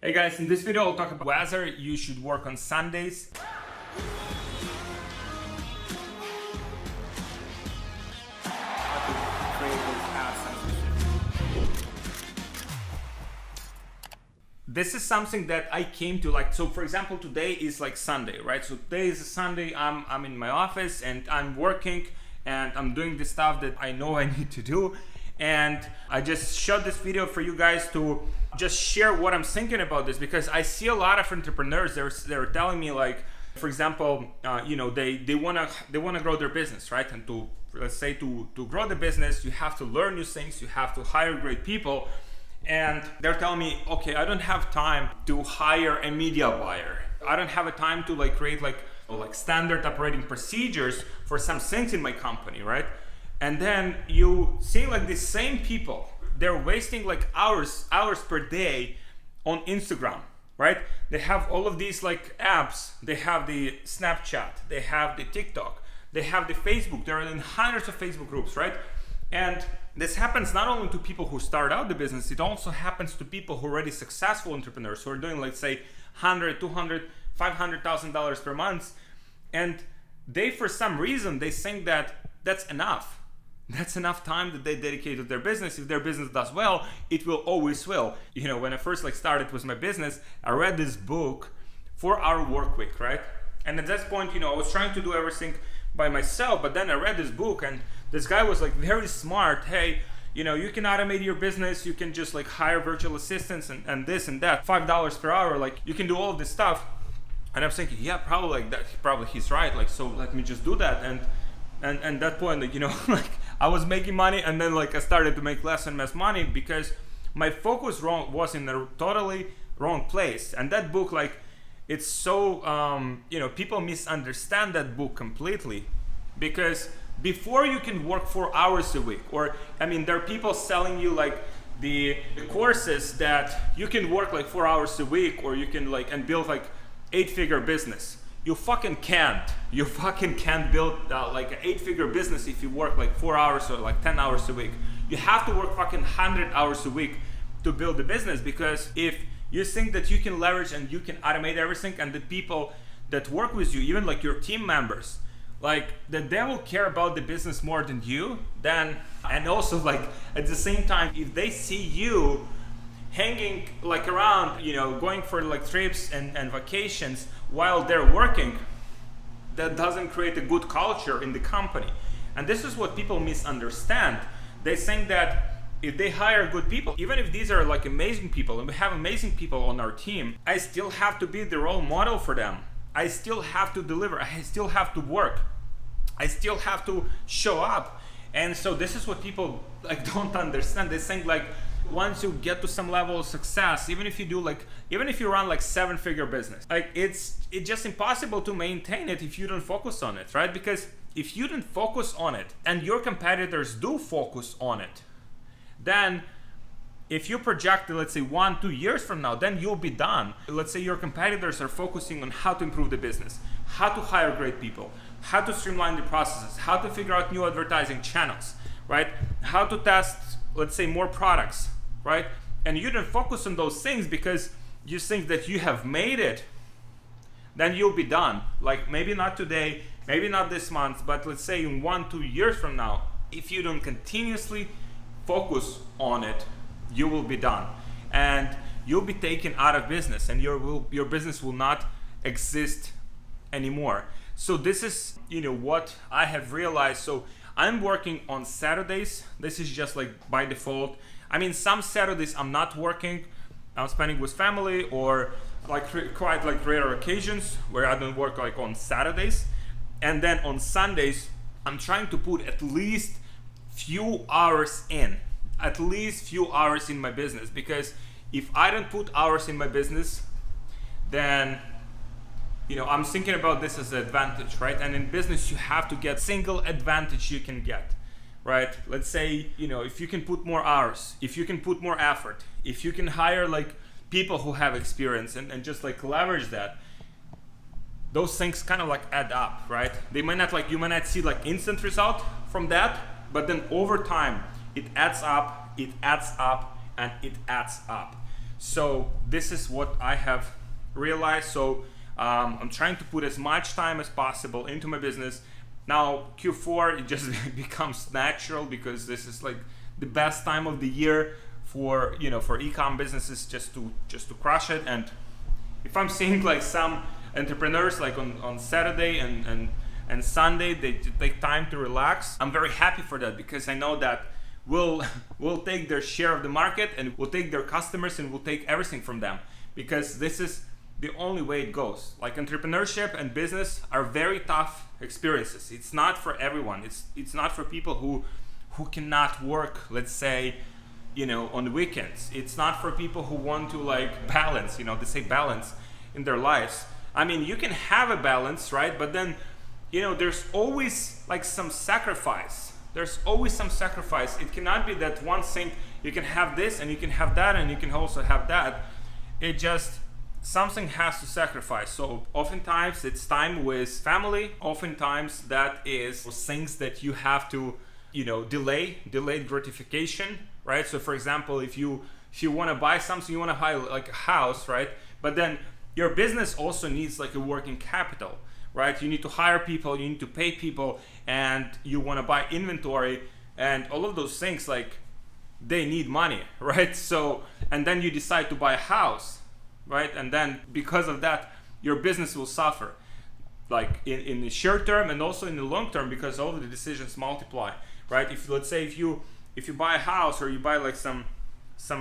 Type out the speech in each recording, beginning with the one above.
Hey guys, in this video I'll talk about whether you should work on Sundays. This is something that I came to, like, so for example, today is like Sunday, right? So today is a Sunday, I'm in my office and I'm working and I'm doing the stuff that I know I need to do. And I just shot this video for you guys to just share what I'm thinking about this, because I see a lot of entrepreneurs, they're telling me, like, for example, they wanna grow their business, right? And to, let's say, to grow the business, you have to learn new things, you have to hire great people. And they're telling me, okay, I don't have time to hire a media buyer. I don't have a time to create standard operating procedures for some things in my company, right? And then you see these same people, they're wasting hours per day on Instagram, right? They have all of these apps. They have the Snapchat, they have the TikTok, they have the Facebook. They're in hundreds of Facebook groups, right? And this happens not only to people who start out the business, it also happens to people who are already successful entrepreneurs who are doing, let's say, $100, $200, $500,000 per month. And they, for some reason, they think that that's enough. That's enough time that they dedicate to their business. If their business does well, it will always will. When I first started with my business, I read this book, 4-Hour Workweek, right? And at that point, I was trying to do everything by myself, but then I read this book and this guy was very smart. Hey, you can automate your business. You can just hire virtual assistants and this and that, $5 per hour. You can do all of this stuff. And I'm thinking, yeah, probably he's right. So let me just do that. And that point, I was making money, and then I started to make less and less money because my focus was in a totally wrong place. And that book, it's so, people misunderstand that book completely, because before you can work 4 hours a week, or there are people selling you the courses that you can work 4 hours a week, or you can and build 8-figure business. You fucking can't. You fucking can't build an 8-figure business if you work 4 hours or 10 hours a week. You have to work fucking 100 hours a week to build the business, because if you think that you can leverage and you can automate everything, and the people that work with you, even your team members, that they will care about the business more than you, then, and also at the same time, if they see you hanging around, going for trips and vacations while they're working, that doesn't create a good culture in the company. And this is what people misunderstand. They think that if they hire good people, even if these are amazing people, and we have amazing people on our team, I still have to be the role model for them. I still have to deliver. I still have to work. I still have to show up. And so this is what people don't understand. They think once you get to some level of success, even if you do even if you run 7-figure business, it's just impossible to maintain it if you don't focus on it, right? Because if you don't focus on it and your competitors do focus on it, then if you project, let's say 1-2 years from now, then you'll be done. Let's say your competitors are focusing on how to improve the business, how to hire great people, how to streamline the processes, how to figure out new advertising channels, right? How to test, let's say, more products, right? And you don't focus on those things because you think that you have made it, then you'll be done. Maybe not today, maybe not this month, but let's say in 1-2 years from now, if you don't continuously focus on it, you will be done. And you'll be taken out of business, and your business will not exist anymore. So this is, what I have realized. So I'm working on Saturdays. This is just by default. Some Saturdays I'm not working. I'm spending with family, or quite rare occasions where I don't work on Saturdays. And then on Sundays, I'm trying to put at least few hours in my business, because if I don't put hours in my business, then I'm thinking about this as an advantage, right? And in business, you have to get single advantage you can get, right? Let's say, if you can put more hours, if you can put more effort, if you can hire people who have experience and just leverage that, those things kind of add up, right? They might not you might not see instant result from that, but then over time, it adds up, and it adds up. So this is what I have realized. So I'm trying to put as much time as possible into my business. Now Q4, it just becomes natural because this is like the best time of the year for, you know, for e-com businesses just to crush it. And if I'm seeing like some entrepreneurs like on Saturday and Sunday, they take time to relax, I'm very happy for that, because I know that we'll take their share of the market, and we'll take their customers, and we'll take everything from them, because this is the only way it goes. Like, entrepreneurship and business are very tough experiences. It's not for everyone. It's not for people who cannot work, let's say, you know, on the weekends. It's not for people who want to like balance, you know, they say balance in their lives. I mean, you can have a balance, right? But then, you know, there's always like some sacrifice. There's always some sacrifice. It cannot be that one thing, you can have this and you can have that and you can also have that. It just, something has to sacrifice. So oftentimes it's time with family. Oftentimes that is things that you have to, you know, delayed gratification, right? So for example, if you want to buy something, you want to buy like a house, right? But then your business also needs like a working capital, right? You need to hire people, you need to pay people, and you want to buy inventory, and all of those things, like, they need money, right? So, and then you decide to buy a house, right? And then because of that, your business will suffer, like in the short term and also in the long term, because all of the decisions multiply, right? If, let's say, if you buy a house, or you buy like some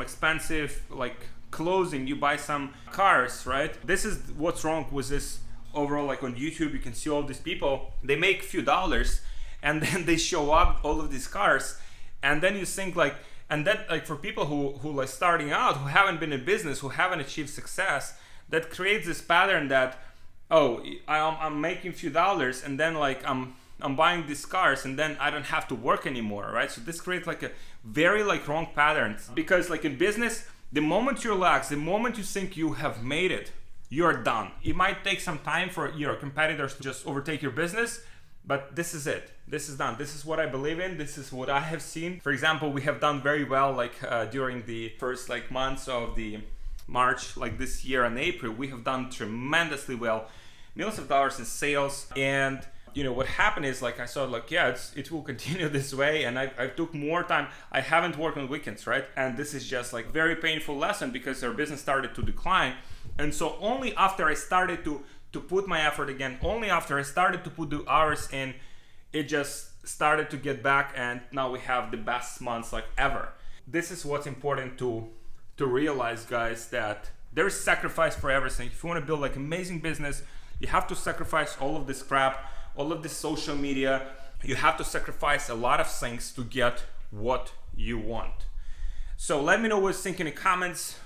expensive like clothing, you buy some cars, right? This is what's wrong with this overall. Like on YouTube, you can see all these people, they make a few dollars, and then they show up all of these cars, and then you think like, and that, like, for people who like starting out, who haven't been in business, who haven't achieved success, that creates this pattern that, oh, I'm making a few dollars, and then like I'm buying these cars, and then I don't have to work anymore, right? So this creates like a very like wrong pattern, because like in business, the moment you relax, the moment you think you have made it, you're done. It might take some time for your competitors to just overtake your business, but this is it. This is done. This is what I believe in. This is what I have seen. For example, we have done very well like during the first like months of the March, like this year, and April. We have done tremendously well, millions of dollars in sales. And you know what happened is, like, I saw like, yeah, it will continue this way, and I took more time. I haven't worked on weekends, right? And this is just like very painful lesson, because our business started to decline. And so only after I started to put my effort again, only after I started to put the hours in, it just started to get back, and now we have the best months like ever. This is what's important to realize, guys, that there's sacrifice for everything. If you want to build like amazing business, you have to sacrifice all of this crap, all of this social media. You have to sacrifice a lot of things to get what you want. So let me know what you think in the comments.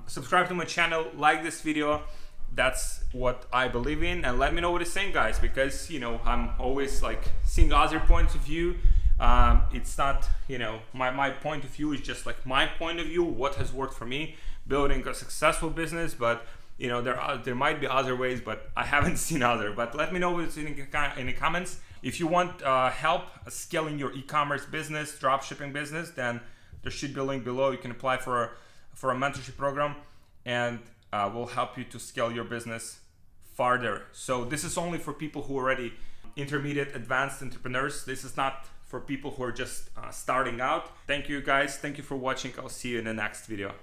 Subscribe to my channel, like this video. That's what I believe in, and let me know what you think, guys, because, you know, I'm always like seeing other points of view. It's not, you know, my point of view is just like my point of view, what has worked for me building a successful business. But you know, there might be other ways, but I haven't seen other. But let me know what you think in the comments. If you want help scaling your e-commerce business, dropshipping business, then there should be a link below. You can apply for a mentorship program, and we'll help you to scale your business farther. So this is only for people who are already intermediate, advanced entrepreneurs. This is not for people who are just starting out. Thank you, guys. Thank you for watching. I'll see you in the next video.